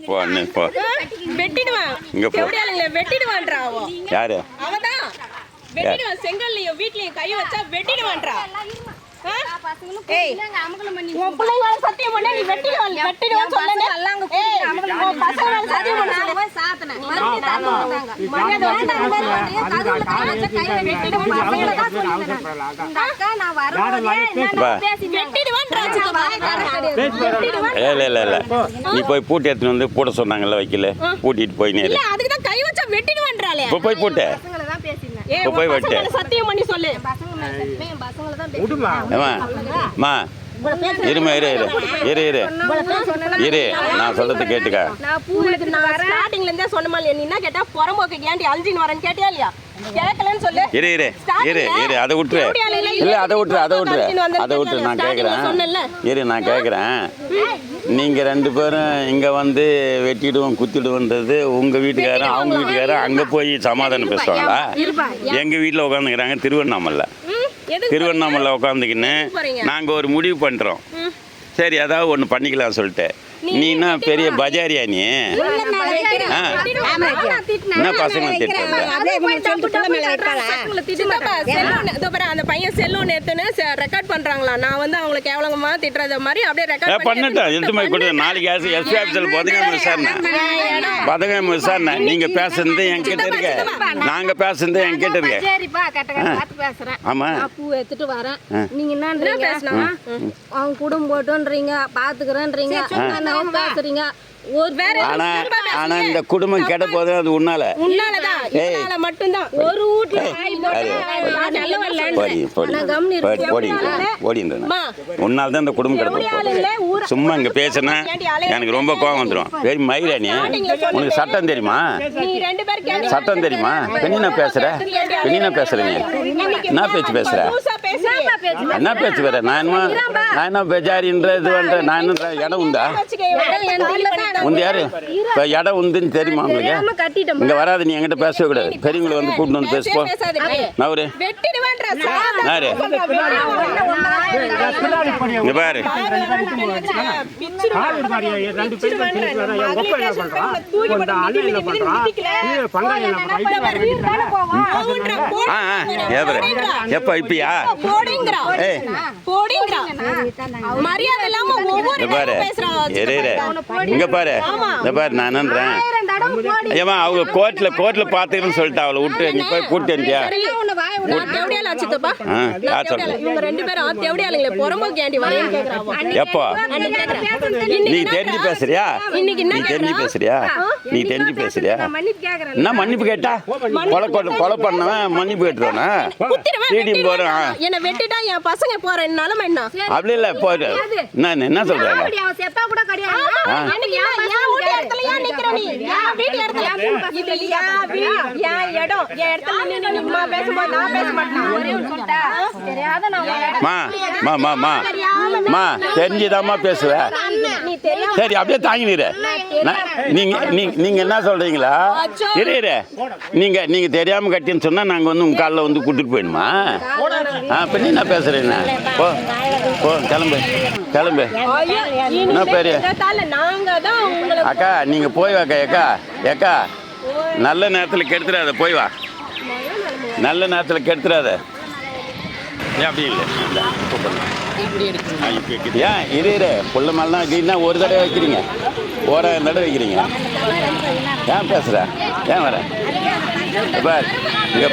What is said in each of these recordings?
போ அண்ணே போ. வெட்டிடுவான். இங்க போ. எப்படியாளுங்களே வெட்டிடுவான்றா அவ. யாரு? அவதான். வெட்டிடுவான். செங்கல்லையும் வீட்லயும் கை வச்சா வெட்டிடுவான்றா. ஏய் உன் பிள்ளைங்க சத்தியம் பண்ண நீ வெட்டிடுவான் வெட்டிடுவான்னு சொல்லனே. ஏய் உன் பசங்க சத்தியம் பண்ண சொல்லவே சாத்தன. மரியாதை வந்து கதுல கை வச்ச கையில வெட்டிடுவான் பசங்கள தான் சொல்லிட்டேன். இந்த அக்கா நான் வரவே நான் பேசி வெட்டிடுவான்றா வெட்டிடுவான். இல்ல நீ போய் பூட்டி எடுத்துட்டு வந்து பூட்ட சொன்னாங்கல்ல வைக்கல பூட்டிட்டு போய் நேரு. இல்ல அதுக்கு தான் கை வச்சா வெட்டிடுவான்றாளே. போய் பூட்டு. பசங்கள தான் பேசினேன். போய் வெட்டு. சத்தியம் பண்ணி சொல்லு. பசங்கள தான் பேசுமா. இருமா இரு நான் சொல்றது கேட்டுக்க. நான் ஸ்டார்டிங்ல இருந்தே சொன்னமா இல்லையா? நீ என்ன கேட்டா புறம்போக்கு ஏன்டி அல்ஜின் வரேன்னு கேட்டியா? கேட்கலன்னு சொல்லு. இரு அதை விட்டுரு. இல்லை அதை விட்டுரு நான் கேட்குறேன். நான் கேட்குறேன். நீங்கள் 2 பேரும் இங்கே வந்து வெட்டிடுவோம் குத்திடுவோன்றது உங்கள் வீட்டுக்காரன் அவங்க வீட்டுக்காரன் அங்கே போய் சமாதானம் பேசுவாங்களா? எங்கள் வீட்டில் உட்காந்துக்கிறாங்க திருவண்ணாமலை உட்காந்துக்கின்னு நாங்கள் ஒரு முடிவு பண்ணுறோம். சரி அதாவது ஒன்று பண்ணிக்கலாம் சொல்லிட்டு நீ என்ன பெரிய பஜாரியா நீ? என்ன பசங்க அந்த பையன் செல்லுன்னு எடுத்துன்னு ரெக்கார்ட் பண்றாங்களா? நான் வந்து அவங்களை கேவலமா திட்டுறத மாதிரி அப்படியே ரெக்கார்ட் பண்ணிட்டேன். எடுத்து மாதிரி கொடுத்து நாளைக்கு எஸ்பி ஆஃபீஸில் பதங்க விசாரணை நீங்க பேசுறது என்கிட்ட இருக்க, நாங்க பேசுறது என்கிட்ட இருக்க. ஆமா பூ எடுத்துட்டு வரேன். நீங்க என்ன பேசணும்? அவங்க குடும்பம் போட்டோன்றீங்க பாத்துக்கிறேன்றீங்க பேசுறீங்க. ஆனா இந்த குடும்பம் கெட போது அது உன்னாலதான் மட்டும்தான். ஒரு வீட்டுல உன்னால்தான் இந்த குடும்பம் கெட. சும்மா இங்க பேசினா எனக்கு ரொம்ப கோவம் வந்துடும். வெரி மயிராணி உனக்கு சட்டம் தெரியுமா? சட்டம் தெரியுமா? பெண்ணினா பேசுற நீ என்ன பேச்சு பேசுற? என்ன பேச்சு வேற? நான் என்ன பெஜாரின்றது பண்ற? நான் என்ன இடம் உண்டா? உந்து யாரு இப்போ இடம் உண்டுன்னு தெரியுமா உங்களுக்கு? இங்கே வராது. நீ என்கிட்ட பேசவே கூடாது. பெரியவங்களை வந்து கூட்டிட்டு வந்து பேசுப்போம். நவரு யாரு இங்க பாரு. எப்ப இப்பயா இங்க பாரு நான் என்னன்றேன். ஏமா அவங்க கோர்ட்ல பாத்துக்கிறேன்னு சொல்லிட்டு அவளை விட்டு நீ போய் கூட்டி வந்துட்டியா? எப்போ நீ தெரிஞ்சு பேசுறியா? என்ன மன்னிப்பு கேட்டா? கொலை பண்ணவன் மன்னிப்பு கேட்டுருவானா? அப்படி இல்ல போயிட்டு நான் என்ன சொல்றேன்? தெரிஞ்சுதாம்மா பேசுவேன். சரி அப்படியே தாங்கினீரு. நீங்க என்ன சொல்றீங்களா? இரு நீங்க தெரியாம கட்டின்னு சொன்னா நாங்க வந்து உங்க காலில் வந்து கூட்டிட்டு போயிடுமா? இப்ப நீ என்ன பேசுறீங்க? போ கிளம்பு. என்ன பேரு? அக்கா நீங்க போய் வாக்கா. ஏக்கா நல்ல நேரத்தில் கெடுத்துடாத. போய் வா. நல்ல நேரத்தில் கெடுத்துடாத. அப்படி இல்லை ஏன் இரு புள்ள மேலாம் வைக்கிறீங்கன்னா ஒரு தடவை வைக்கிறீங்க, 1000 தடவை வைக்கிறீங்க. ஏன் பேசுற? ஏன் வர? பாரு இங்க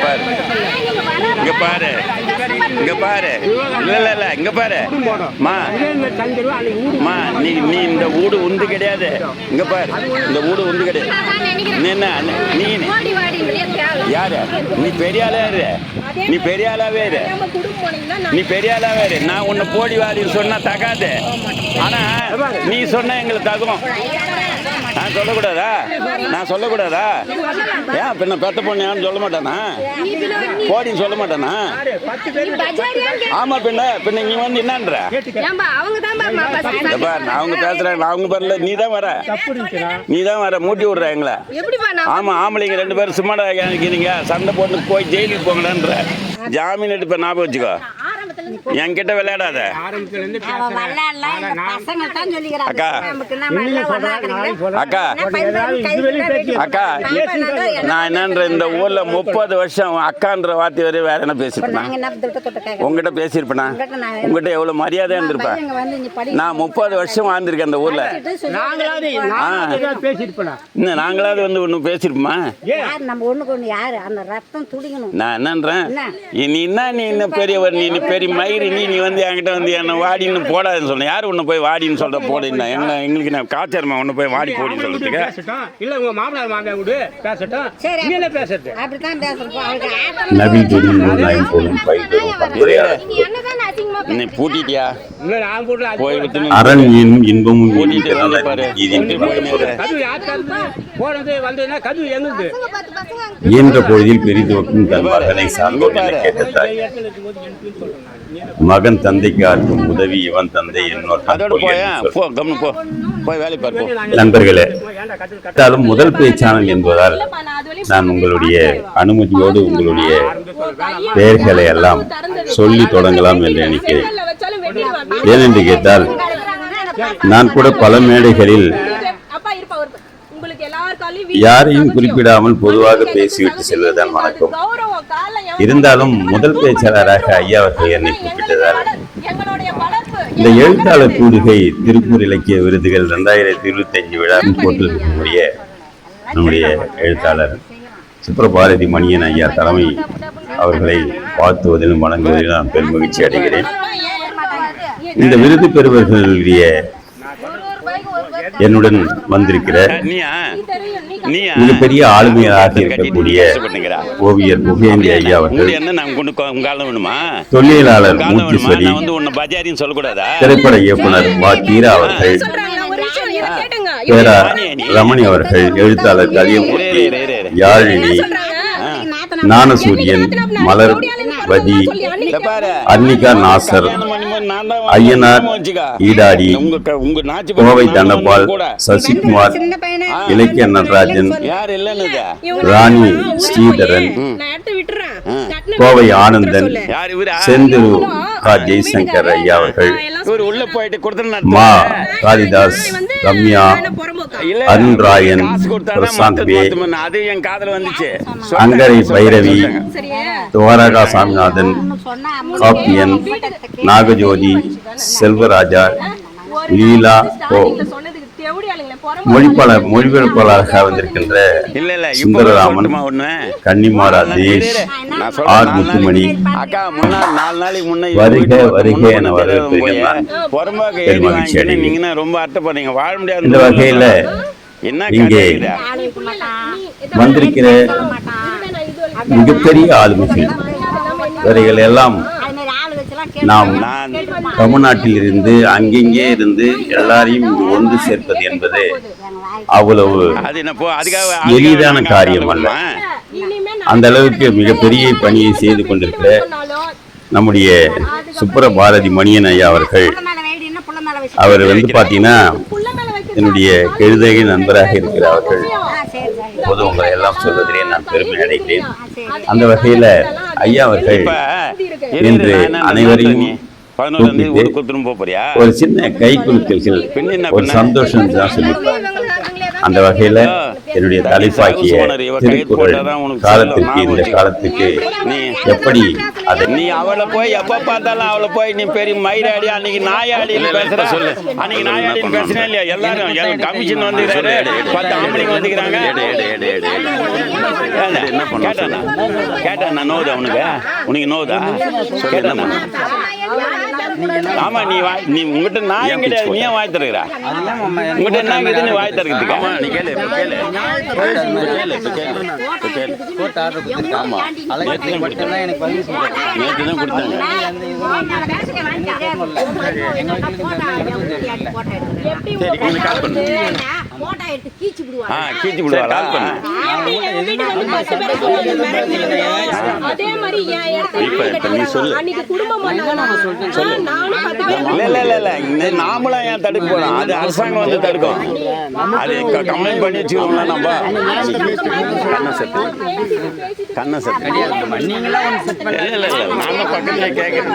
பாரு இல்ல இங்க பாரு மா நீ இந்த வீடு உண்டு கிடையாது. இங்க பாரு இந்த வீடு உண்டு கிடையாது. நீ யாரு? நீ பெரிய ஆளாவே இரு. நான் உன்னை போடி வாரின்னு சொன்னா தகாது. ஆனா நீ சொன்ன எங்களுக்கு தகும். நான் சொல்லக்கூடாதா? ஏன் பின்ன பெத்த பொண்ணு யாரும் சொல்ல மாட்டானா? போடின்னு சொல்ல மாட்டானா? ஆமா பின்ன நீ வந்து என்னன்ற? அவங்க பேசுறாங்க. அவங்க வரல, நீ தான் வர மூட்டி விடுற எங்களை. ஆமா ஆம்பளைங்க 2 பேரும் சும்மாடா நினைக்கிறீங்க. சண்டை போட்டு போய் ஜெயிலுக்கு போங்கடான்ற. ஜாமீன் எடுப்ப ஞாபகம் வச்சுக்கோ. என்கிட்ட விளையாடாத அக்கா அக்கா அக்கா நான் என்னன்ற இந்த ஊர்ல 30 வருஷம் அக்கான்ற வார்த்தை வரை வேற என்ன பேசிருப்பேன் உங்ககிட்ட பேசியிருப்பேனா உங்ககிட்ட எவ்வளவு மரியாதை இருந்திருப்பேன் நான் 30 வருஷம் வாழ்ந்திருக்கேன் அந்த ஊர்ல நாங்களாவது வந்து ஒண்ணு பேசிருப்போமா நான் என்னன்றேன் நீ இன்னும் பெரியவர் நீ பெரிய மயிறு நீ வந்து என்கிட்ட வந்து என்ன வாடின்னு போடாதுன்னு சொன்ன யாரு உன்னை போய் வாடின்னு சொல்ற போடுன்னா எங்களுக்கு நான் காய்ச்சறமா உன்னை போய் வாடி போடின்னு சொல்றதுக்கு இல்ல உங்க மாமனார் மாமியார் கூட பேசட்டும் நீங்க பேசுறது அப்படித்தான் பேசுறோம் நபி நீ பூட்டிட்டியா போய் அரண் இன்பமும் இயன்ற பொழுதில் பெரிதுவக்கும் தன் மகனை சார்ந்தோர் என கேட்ட தாய் மகன் தந்தைக்கு ஆற்றும் உதவி இவன் தந்தை நண்பர்களே முதல் பேச்சாளர் என்பதால் நான் உங்களுடைய அனுமதியோடு உங்களுடைய பெயர்களை எல்லாம் சொல்லி தொடங்கலாம் என்று நினைக்கிறேன். ஏனென்று கேட்டால் நான் கூட பல மேடைகளில் யாரையும் குறிப்பிடாமல் பொதுவாக பேசிவிட்டு செல்வதுதான் வணக்கம். இருந்தாலும் முதல் பேச்சாளராக ஐயா அவர்கள் என்னை குறிப்பிட்டதால் இந்த எழுத்தாளர் கூடுகை திருப்பூர் இலக்கிய விருதுகள் 2025 விழா போட்டிருக்கக்கூடிய நம்முடைய எழுத்தாளர் சுப்ரபாரதி மணியன் ஐயா தலைமை அவர்களை வாழ்த்துவதிலும் வணங்குவதிலும் நான் பெருமகிழ்ச்சி அடைகிறேன். இந்த விருது பெறுபவர்களுடைய என்னுடன் வந்திருக்கிற மிகப்பெரிய ஆளுமையாக இருக்கக்கூடிய ஓவியர் புகேந்தி ஐயா அவர்கள், தொழிலாளர் மூர்த்தீஸ்வரி, திரைப்பட இயக்குனர் வா கீரா அவர்கள், பேரா ரமணி அவர்கள், எழுத்தாளர் கலியமூர்த்தி, யாழினி, ஞானசூரியன், மலர்வதி, அன்னிகா நாசர், ஐயனார் ஈடாடி, கோவை தண்டபால், சசிகுமார், இலக்கிய நடராஜன், ராணி ஸ்ரீதரன், கோவை ஆனந்தன், செந்திரு கா ஜெய்சங்கர் ஐயா அவர்கள், மா காளிதாஸ், ரம்யா, அருண்ராயன், பிரசாந்த் பே, அங்கரை பைரவி, துவாரகா சாமிநாதன், காப்பியன், நாகஜோதி, செல்வராஜா, லீலா, மொழிபெயர்ப்பாளராக வந்திருக்கின்ற சுந்தரராமன், கன்னிமாரா தேஷ், ஆர் முத்துமணி, வருக வருக என வரவேற்கிறேன். பெருமகிழ்ச்சி அடைகிறேன். இந்த வகையில இங்கே வந்திருக்கிற மிகப்பெரிய ஆளுமைகள் இவர்கள் எல்லாம் நாம் தமிழ்நாட்டில் இருந்து அங்கெங்கே இருந்து எல்லாரையும் ஒன்று சேர்ப்பது என்பது அவ்வளவு எளிதான காரியம் அல்ல. அந்த அளவுக்கு மிகப்பெரிய பணியை செய்து கொண்டிருக்கிற நம்முடைய சுப்ரபாரதி மணியன் ஐயா அவர்கள், அவர் வந்து பார்த்தீங்கன்னா என்னுடைய கெழுதகை நண்பராக இருக்கிற அவர்கள், இப்போது உங்களை எல்லாம் சொல்வதிலே நான் பெருமை அடைகிறேன். அந்த வகையில ஐயா அவர்கள் இன்று அனைவரையும் ஒரு சின்ன கை குலுக்கல்கள், ஒரு சந்தோஷம் தான் சொல்லியிருப்பார். அந்த வகையில என்னுடைய தலைப்பாக்கிய திருக்குறள் காலத்திற்கு இந்த காலத்துக்கு எப்படி அதை நீ அவளை போய் எப்ப பார்த்தாலும் அவளை போய் நீ பெரிய மயிராடி அன்னைக்கு நாயாடின்னு பேசுற சொல்லு. அன்னைக்கு நாயாடின்னு பேசுறேன் இல்லையா? எல்லாரும் கமிஷன் வந்துக்கிறாரு, 10 ஆம்பளைங்க வந்துக்கிறாங்க. கேட்டானா நோதா உனக்கு நோதா கேட்டானா? ஆமா நீ உங்ககிட்ட நான் கிடையாது, நீ ஏன் வாய் தருகிறா? உங்ககிட்ட என்ன இருக்குது நீ வாய் தருக்கிறதுக்கு? நீ கேளு கீச்சு விடுவா. எப்படி என் வீட்டுக்கு வந்து 10 பேரை கொண்டு வந்து மிரட்டுனாங்களோ, அதே மாதிரி என் இடத்துல இப்ப வீடு நீ சொல்லு. கட்டினாங்க. அன்னைக்கு குடும்பம் பண்ணாங்க. நானும் 10 பேரை இல்ல இந்த நாமளாம் ஏன் தடுக்க போறோம்? அது அரசாங்கம் வந்து தடுக்கும். அது கம்ப்ளைண்ட் பண்ணி வச்சுக்கோங்களா நம்ம கண்ணை சத்து இல்ல நானும் பக்கத்துல கேட்கறேன்.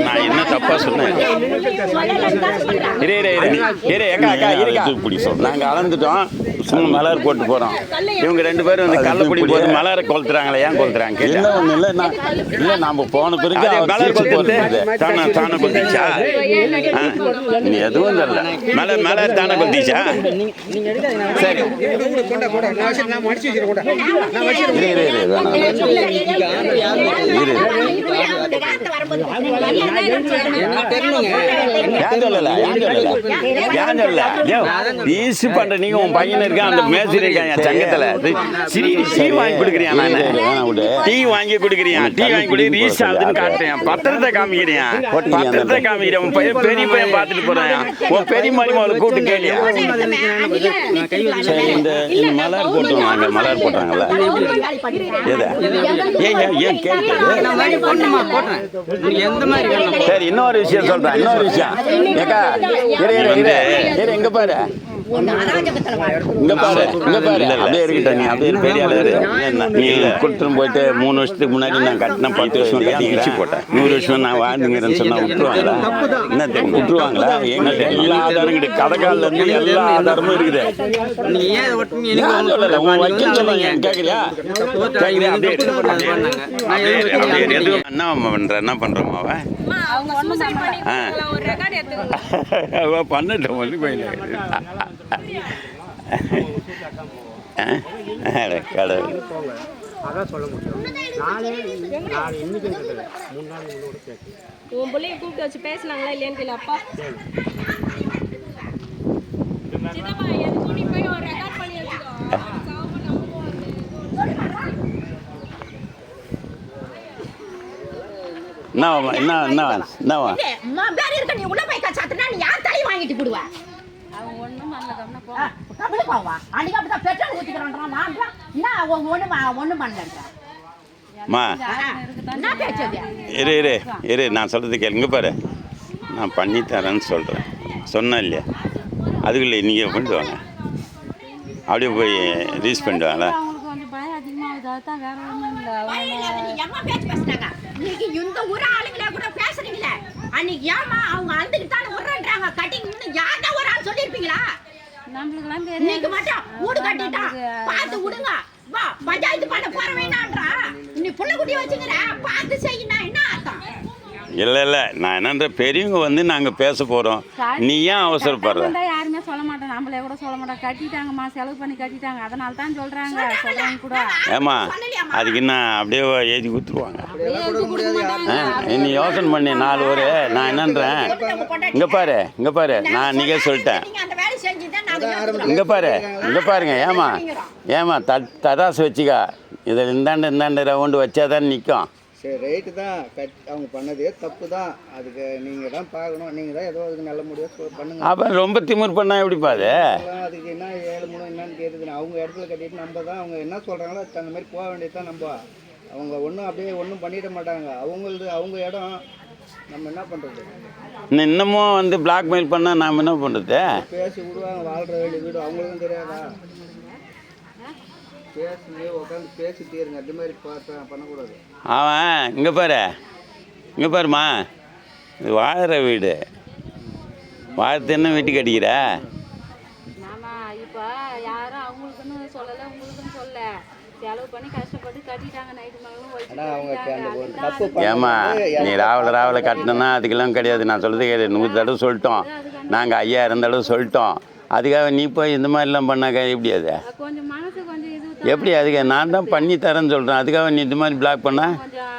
நான் என்ன தப்பா சொன்னேன்? நாங்க அளந்துட்டோம், சும்மா மலர் போட்டு போறோம். இவங்க 2 பேரும் வந்து கள்ளக்குடி போது மலரை கொளுத்துறாங்களே, ஏன் கொளுத்துறாங்க? இல்ல ஒண்ணு இல்ல, இல்ல நாம போன பிறகு மலர் கொளுத்து தானே கொளுத்திச்சா? நீ எதுவும் தெரியல, மலர் தானே கொளுத்திச்சா? சரி நீங்க உன் பையன் இருக்க அந்த மேசரி இருக்காங்க சங்கத்துல டீ வாங்கி கொடுக்குறியா? டீ வாங்கி கொடுக்குறியா? டீ வாங்கி கொடுக்க ரீஸ் ஆகுதுன்னு காட்டுறேன். பத்திரத்தை காமிக்கிறேன், பத்திரத்தை காமிக்கிறேன். உன் பையன் பெரிய பையன் பார்த்துட்டு போறேன். உன் பெரிய மருமகளை கூட்டு கேளியா? சரி இந்த மலர் போட்டுருவாங்க, மலர் போட்டாங்கல்ல ஏன் கேட்குது? சரி இன்னொரு விஷயம் சொல்றேன், இன்னொரு விஷயம் ஏக்கா எங்க பாரு, இங்க பாரு, இங்க பாரு, அப்படியே இருக்கட்டும். நீ அப்படியே பெரிய ஆளு. நீ கொடுத்துட்டு போயிட்டு 3 வருஷத்துக்கு முன்னாடி நான் கட்டின 10 வருஷம் கட்டி போட்டேன். 100 வருஷம் நான் வாழ்ந்துங்கிறேன்னு சொன்னா விட்டுருவாங்களா? என்ன தெரியும், விட்டுருவாங்களா? எங்கள்கிட்ட எல்லா ஆதாரம் கிடையாது, கடைக்காலில் இருந்து எல்லா ஆதாரமும் இருக்குது. உன் வக்கீல் சொல்லுங்க, கேட்குறியா? கேட்குறியா? அப்படியே என்ன பண்ற, என்ன பண்றோம் அவன் பண்ணட்டும் வந்து போயில கடவுள். உன் பிள்ளைய கூப்பிட்டு வச்சு பேசினாங்களா இல்லையான்னு தெரியல. அப்பா சித்தப்பா எதுக்கு நீ போய் ஒரு ரெக்கார்ட் பண்ணி வச்சுக்கோ. நீ உள்ள போய் கச்சாத்துனா நீ யார் தலை வாங்கிட்டு போடுவா? அவங்க ஒண்ணும் பண்ணல, கம்னா போ. கபடி போவா அன்னைக்கு அப்படி பெட்ரோல் ஊத்திக்கறான்றான். நான் என்ன ஒண்ணும் பண்ணலன்ற மா என்ன பேச்சது? இரு நான் சொல்கிறது கேளுங்க பாரு. நான் பண்ணி தரேன்னு சொல்கிறேன், சொன்னேன் இல்லையா? அதுக்குள்ளே நீங்கள் பண்ணிட்டு வாங்க, அப்படியே போய் ரீச் பண்ணிட்டு வாங்களா? அவங்களுக்கு கொஞ்சம் பயம் அதிகமாகுது, அதுதான் வேற ஒன்றும் இல்லை. நீங்க எம்மா பேச்சு பேசுனாங்க. இன்னைக்கு இந்த ஊர் ஆளுங்களே கூட பேசுறீங்களே, அன்னைக்கு ஏமா அவங்க அழுதுகிட்டு தானே உருன்றாங்க. கட்டிங் யாரா ஒரு ஆள் சொல்லியிருப்பீங்களா? நம்மளுக்கெல்லாம் இன்னைக்கு தெரியும். மட்டும் வீடு கட்டிட்டா பார்த்து விடுங்க. வா பஞ்சாயத்து பண்ண போறவேனான்றா. நீ புள்ள குட்டி வச்சுக்கிற பார்த்து செய்யினா என்ன அர்த்தம்? இல்லை நான் என்னன்ற பெரியவங்க வந்து நாங்கள் பேச போகிறோம், நீ ஏன் அவசரப்படுற? யாருமே சொல்ல மாட்டோம், நம்மளே கூட சொல்ல மாட்டோம். கட்டிட்டாங்கம்மா, செலவு பண்ணி கட்டிட்டாங்க, அதனால தான் சொல்றாங்க கூட. ஏமா அதுக்கு என்ன அப்படியே எழுதி கொடுத்துருவாங்க. நீ யோசனை பண்ணி 4 ஒரு நான் என்னன்றேன், இங்கே பாரு நான் அன்றைக்கே சொல்லிட்டேன். இங்கே பாருங்க ஏமா தராசு வச்சுக்கா, இதில் இந்தாண்டு ரவுண்டு வச்சா தான் நிற்கும். சரி ரைட்டு தான், அவங்க பண்ணதே தப்பு தான். அதுக்கு நீங்கள் தான் பார்க்கணும், நீங்கள் தான் ஏதோ அதுக்கு நல்ல முடியாது பண்ணுங்க. அப்போ ரொம்ப திமிர் பண்ணால் எப்படிப்பா அது? அதுக்கு என்ன 7 மூணு என்னன்னு கேட்டுது. அவங்க இடத்துல கட்டிட்டு நம்ம தான் அவங்க என்ன சொல்கிறாங்களோ அதுக்கு அந்த மாதிரி போக வேண்டியது தான். நம்ம அவங்க ஒன்றும் அப்படியே ஒன்றும் பண்ணிட மாட்டாங்க. அவங்க இடம் நம்ம என்ன பண்ணுறது? இன்னமும் வந்து பிளாக்மெயில் பண்ணால் நாம் என்ன பண்ணுறது? பேசி விடுவாங்க, வாழ்கிற வேண்டிய வீடு அவங்களுக்கும் தெரியாதா? பேசி உட்காந்து பேசிட்டே இருங்க, அது மாதிரி பண்ணக்கூடாது. அவன் இங்கே பாருமா, இது வாழ்கிற வீடு, வாழ்த்து என்ன வீட்டுக்கு அடிக்கிற? ஆமா, இப்போ யாரும் அவங்களுக்குன்னு சொல்லலை, உங்களுக்குன்னு சொல்ல, செலவு பண்ணி கஷ்டப்பட்டு கட்டிட்டாங்க. நைட்டு மகளும் ஏமா நீ ராவல கட்டினா அதுக்கெல்லாம் கிடையாது. நான் சொல்கிறது கேடு, 100 தடவை சொல்லிட்டோம், நாங்கள் 5000 தடவை சொல்லிட்டோம். அதுக்காக நீ போய் இந்த மாதிரிலாம் பண்ணாக்கா எப்படி? அது கொஞ்சம் மனசு கொஞ்சம் இது எப்படி? அதுக்கு நான் தான் பண்ணி தரேன்னு சொல்கிறேன், அதுக்காக நீ இந்த மாதிரி பிளாக் பண்ண? கொஞ்சம்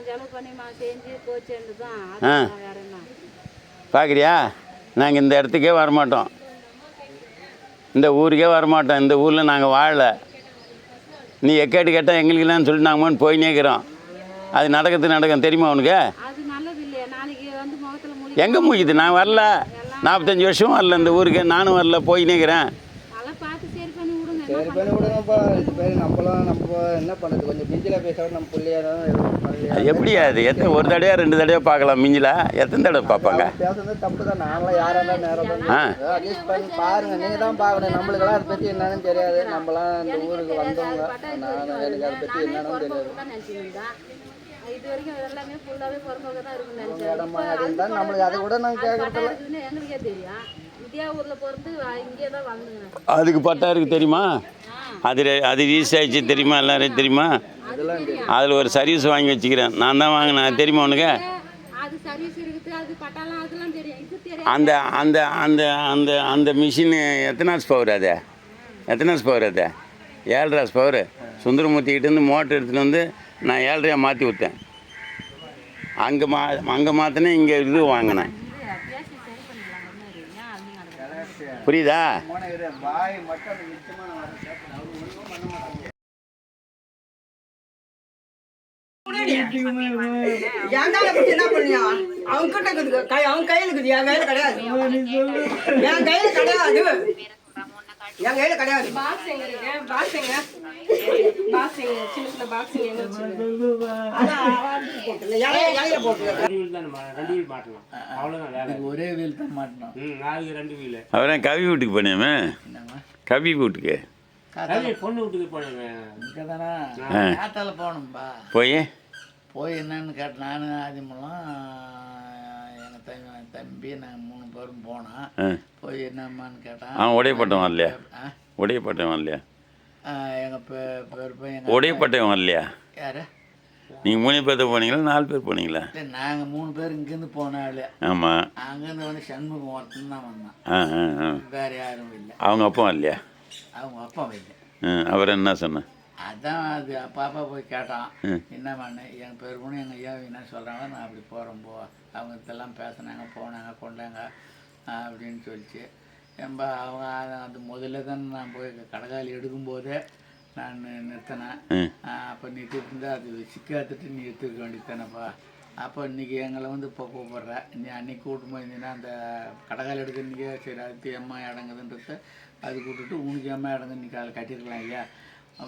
செலவு பண்ணி செஞ்சு போச்சுன்னு தான். வேற என்ன பார்க்குறியா? நாங்கள் இந்த இடத்துக்கே வரமாட்டோம், இந்த ஊருக்கே வரமாட்டோம். இந்த ஊரில் நாங்கள் வாழலை. நீ எக்கேட்டு கேட்டால் எங்களுக்கெல்லாம் சொல்லிட்டு நாங்கள் போயினே இருக்கிறோம். அது நடக்கும் தெரியுமா உனக்கு? அது நல்லது இல்லையா? நாளைக்கு வந்து முகத்தில் எங்கே முடிக்குது? நான் வரல, 45 வருஷம் வரல இந்த ஊருக்கு, நானும் வரல, போயினே இருக்கிறேன். சரி பண்ணி விடுங்கப்பா. இது பேர் நம்மளாம் நம்ம என்ன பண்ணுறது, கொஞ்சம் மிஞ்சில பேசாலும் நம்ம பிள்ளையா தான் எப்படியா அது எத்தனை ஒரு தடவையா 2 தடவையா பார்க்கலாம் மிஞ்சில எத்தனை தடவை பார்ப்பாங்க? பேசுறது தப்பு தான். நாங்களாம் யாராக இருந்தாலும் நேரம் தான் அட்ஜஸ்ட் பண்ணி பாருங்கள். நீங்கள் தான் பார்க்கணும். நம்மளுக்கெல்லாம் அதை பற்றி என்னன்னு தெரியாது. நம்மளாம் இந்த ஊருக்கு வந்தவங்க. எனக்கு அதை பற்றி என்னன்னு தெரியாது. இது வரைக்கும் எல்லாமே ஃபுல்லாவே பிறந்தவங்க தான் இருக்குன்னு இடமா இருந்தால் நம்மளுக்கு அதை கூட நாங்கள் கேட்கறதில்ல. எங்களுக்கே தெரியும். இந்தியா ஊர்ல பிறந்து இங்கே தான் வாழ்ந்துங்க. அதுக்கு பட்டா இருக்கு தெரியுமா? அது ரீஸ் ஆயிடுச்சு தெரியுமா? எல்லாரும் தெரியுமா? அதில் ஒரு சர்வீஸ் வாங்கி வச்சுக்கிறேன். நான் தான் வாங்கினேன் தெரியுமா உனக்கு? அது சர்வீஸ் இருக்குது, அது பட்டாலாம் அதெல்லாம் தெரியும். இது தெரியும். அந்த அந்த அந்த அந்த அந்த மிஷின் எத்தனை ஹார்ஸ் பவர் அது? எத்தனை ஹார்ஸ் பவர் அது? 7 ஹார்ஸ் பவர். சுந்தரமூர்த்திக்கிட்டேருந்து மோட்டர் எடுத்துகிட்டு வந்து நான் 7.5 மாற்றி விட்டேன். அங்கே மாற்றினேன், இங்கே இது வாங்கினேன். புரியுதா? பாய் மட்டும் அது நிச்சயமாக நான் வரேன். ஒன்றும் பண்ண மாட்டாங்க. என் கையில பத்தி என்ன பண்ணியா? அவங்க கிட்ட இருக்குது, அவங்க கையில இருக்குது, என் கையில கிடையாது. என் கையில கிடையாது. என் கையில கிடையாது. பாக்ஸ் எங்க இருக்கு? பாக்ஸ் எங்க? பாக்ஸ் எங்க? சின்ன பாக்ஸ் எங்க வச்சிருக்கு? இலையில போட்டு ரெண்டு வீல் மாட்டலாம். அவ்வளோதான் வேலை. ஒரே வீல் தான் மாட்டணும். நாளைக்கு 2 வீல். அவன் கவி வீட்டுக்கு போனேமே. கவி வீட்டுக்கு பொண்ணு வீட்டுக்கு போனேங்க. இங்கே தானே காத்தால போகணும்பா. போய் என்னன்னு கேட்டேன். நான் ஆதிமெல்லாம் எங்கள் தம்பி நாங்கள் 3 பேரும் போனோம். போய் என்னம்மான்னு கேட்டான். அவன் உடையப்பட்டவன் இல்லையா? உடையப்பட்டவன் இல்லையா? எங்கள் பேர் உடையப்பட்டவன் இல்லையா? யார்? நீங்கள் 3 பேர் போனீங்களா 4 பேர் போனீங்களா? இல்லை, நாங்கள் 3 பேர் இங்கேருந்து போனாலே. ஆமாம். அங்கேருந்து வந்து சண்முகம் ஒருத்தன் தான் வந்தான். வேறு யாரும் இல்லை. அவங்க அப்பா இல்லையா? அவங்க அப்பா இல்லை. அவர் என்ன சொன்னேன்? அதான் அது பாப்பா போய் கேட்டான். என்ன பண்ணு எங்கள் பேர் பொண்ணு எங்கள் ஐயா என்ன சொல்கிறாங்க, நான் அப்படி போகிறேன் போ. அவங்க இதெல்லாம் பேசினாங்க, போனாங்க, கொண்டாங்க அப்படின்னு சொல்லிச்சு. ஏன்பா அவங்க அது முதல்ல தான் நான் போய் கடகாலி எடுக்கும்போதே நான் நிறுத்தினேன். அப்போ நிறுத்திட்டு இருந்தால் அது சிக்காத்துட்டு நீ எடுத்துக்க வேண்டியதானப்பா. அப்போ இன்றைக்கி எங்களை வந்து இப்போ கூப்பிட்ற நீ அன்றைக்கி கூட்டு போயிருந்தீங்கன்னா அந்த கடகால் எடுக்கிறீங்க. சரி அது அம்மா இடங்குதுன்றது அது கூப்பிட்டுட்டு உனக்கு அம்மா இடங்கு நீ காலை கட்டிருக்கலாம் ஐயா.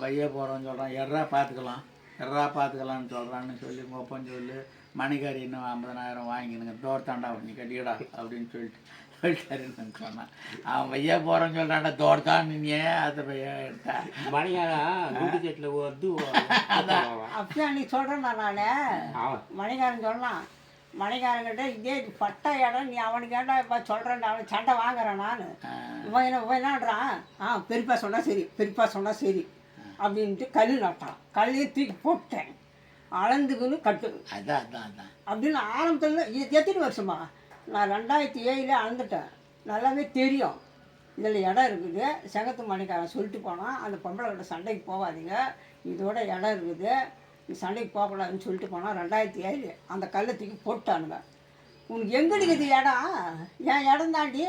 வைய போகிறோன்னு சொல்கிறான். எறா பார்த்துக்கலான்னு சொல்கிறான்னு சொல்லி மொப்பன்னு சொல்லி மணிக்காரி இன்னும் 50,000 வாங்கினுங்க தோர்த்தாண்டா நீ கட்டிக்கடா அப்படின்னு சொல்லிட்டாருன்னு சொன்னான். அவன் வையா போகிறேன்னு சொல்கிறான்டா தோர்த்தான் நீ ஏன் அதை பையா எடுத்தா மணிகாரன் குண்டு செட்டில் வந்து அப்படியா நீ சொல்கிறேன் நான் மணிகாரன் சொன்னான். மணிகாரங்கிட்ட இதே பட்டா இடம் நீ அவனுக்கு ஏன்டா இப்போ சொல்கிறேன்டா அவனுக்கு சண்டை வாங்குறேன் நான். இவன் என்னன்றான், பெரியப்பா சொன்னால் சரி அப்படின்ட்டு கல் நட்டான். கல்லையும் தூக்கி போட்டேன். அளந்துக்குன்னு கட்டு அதான் அப்படின்னு ஆரம்பத்தில் எத்தனை வருஷமா நான் 2007 அளந்துட்டேன். நல்லாவே தெரியும் இதில் இடம் இருக்குது. செங்கத்து மணிக்காரன் சொல்லிட்டு போனான், அந்த பொம்பளை கிட்ட சண்டைக்கு போகாதீங்க, இதோட இடம் இருக்குது, நீ சண்டைக்கு போகக்கூடாதுன்னு சொல்லிட்டு போனால் 2007 அந்த கல்லை தூக்கி போட்டானுங்க. உனக்கு எங்கடி இது இடம்? என் இடம் தாண்டி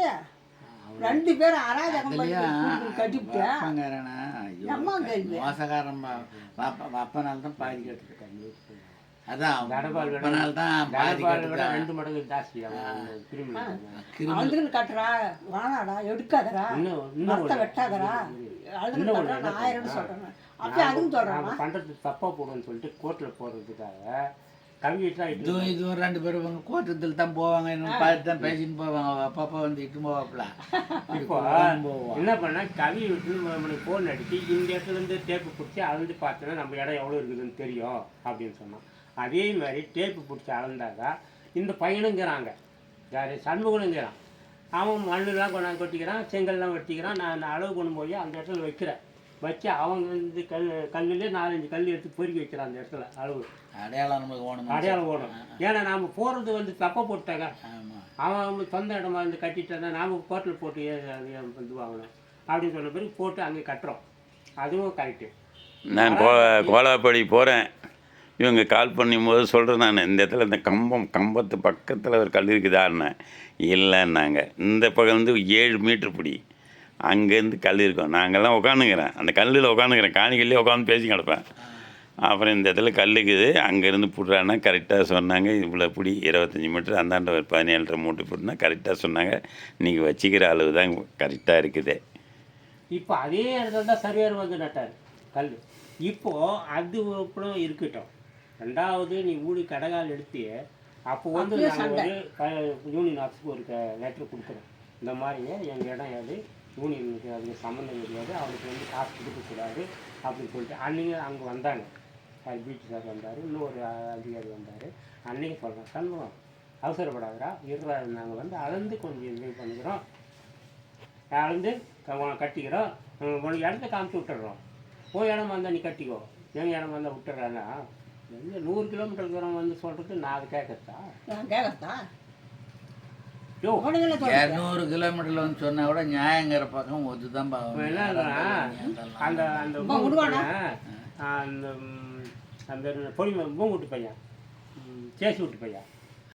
2 பேரும் அராஜகம் கட்டிவிட்டேன். அம்மா கேள்வி மோசக்காரன் அப்பனால் தான் பாதி கட்டுருக்காங்க. அதான் அப்பனால் தான் பாதி 2 மடங்கு ஜாஸ்தி. அழுதுன்னு கட்டுறா, வானாடா எடுக்காதரா, மரத்தை வெட்டாதரா, அழுதுன்னு கட்டுறா, நான் 1000 சொல்கிறேன். அப்போ அதுவும் சொல்கிறேன் பண்ணுறது தப்பாக போடுன்னு சொல்லிட்டு கோர்ட்டில் போடுறதுக்காக இதுவும் 2 பேரும் கோட்டத்தில் தான் போவாங்க. இன்னும் பார்த்து தான் பேசின்னு போவாங்க. அப்பப்போ வந்து இட்டு போவாப்புல. இப்போ என்ன பண்ணால் கவி விட்டு நம்மளுக்கு ஃபோன் அடிச்சு இந்த இடத்துலேருந்து டேப்பு பிடிச்சி அளந்து பார்த்தோன்னா நம்ம இடம் எவ்வளோ இருக்குதுன்னு தெரியும் அப்படின்னு சொன்னோம். அதே மாதிரி டேப்பு பிடிச்சி அளந்தாக்கா இந்த பையனுங்கிறாங்க யார் சண்முகனுங்கிறான். அவன் மண்ணுலாம் கொண்டாந்து கொட்டிக்கிறான், செங்கல்லாம் வெட்டிக்கிறான். நான் அந்த அளவு கொண்டு போய் அந்த இடத்துல வைக்கிறேன். வச்சு அவங்க வந்து கல்லுலேயே 4-5 கல் எடுத்து பொறுக்கி வைக்கிறான் அந்த இடத்துல அளவு. அடையாளம் ஓடும். ஏன்னா நாம் போகிறது வந்து தப்பை போட்டாங்க. அவன் சொந்த இடமா இருந்து கட்டிட்டா நாம் கோர்ட்டில் போட்டு இது வாங்கணும் அப்படின்னு சொன்ன பிறகு போட்டு அங்கே கட்டுறோம். அதுவும் கரெக்டு. நான் கோலாப்படி போகிறேன். இவங்க கால் பண்ணும்போது சொல்கிறேன் நான், இந்த இடத்துல இந்த கம்பத்து பக்கத்தில் ஒரு கல் இருக்குதான்னு. இல்லைன்னாங்க. இந்த பக்கம் வந்து 7 மீட்டர் பிடி அங்கேருந்து கல் இருக்கும். நாங்கள்லாம் உட்காந்துக்கிறேன், அந்த கல்லில் உட்காந்துக்கிறேன், காணிக்கல்லே உட்காந்து பேசி கிடப்பேன். அப்புறம் இந்த இடத்துல கல் இருக்குது, அங்கேருந்து புடுறான்னா கரெக்டாக சொன்னாங்க. இவ்வளோ பிடி 25 மீட்டர், அந்தாண்ட ஒரு 17.5 மூட்டை போட்டுனா கரெக்டாக சொன்னாங்க. இன்றைக்கி வச்சிக்கிற அளவு தான் கரெக்டாக இருக்குது. இப்போ அதே இடத்துல தான் சர்வேர் வந்து நட்டார் கல். இப்போது அது கூட இருக்கட்டும். ரெண்டாவது நீ ஊடி கடகால் எடுத்து அப்போ வந்து நாங்கள் ஒரு யூனியன் ஆஃபீஸுக்கு ஒரு லெட்டர் கொடுக்குறோம். இந்த மாதிரிங்க எங்கள் இடம் அது யூனியனுக்கு அதுக்கு சம்மந்தம் கிடையாது, அவனுக்கு வந்து காசு கொடுக்கக்கூடாது அப்படின்னு சொல்லிட்டு அன்றைக்கி அங்கே வந்தாங்க. பிடி சார் வந்தார், இன்னொரு அதிகாரி வந்தார். அன்றைக்கி சொல்கிறேன், சண்முகம் அவசரப்படாதரா இருறா, நாங்கள் வந்து அளந்து கொஞ்சம் இது பண்ணிக்கிறோம், அளந்து கட்டிக்கிறோம், உனக்கு இடத்த காமிச்சு விட்டுறோம். உன் இடம் வந்தால் நீ கட்டிக்கோ, எங்கள் இடம் வந்தால் விட்டுறான்னா எங்கே 100 கிலோமீட்டர் தூரம் வந்து சொல்கிறது நான் அது கேட்கறதா? நான் கேட்கறதா? 200 கிலோமீட்டரில் வந்து சொன்னால் கூட நியாயங்கிற பக்கம் ஒத்துதான் அந்த அந்த அந்த அந்த பொடி பூங்குட்டு பையன் சேசி விட்டு பையன்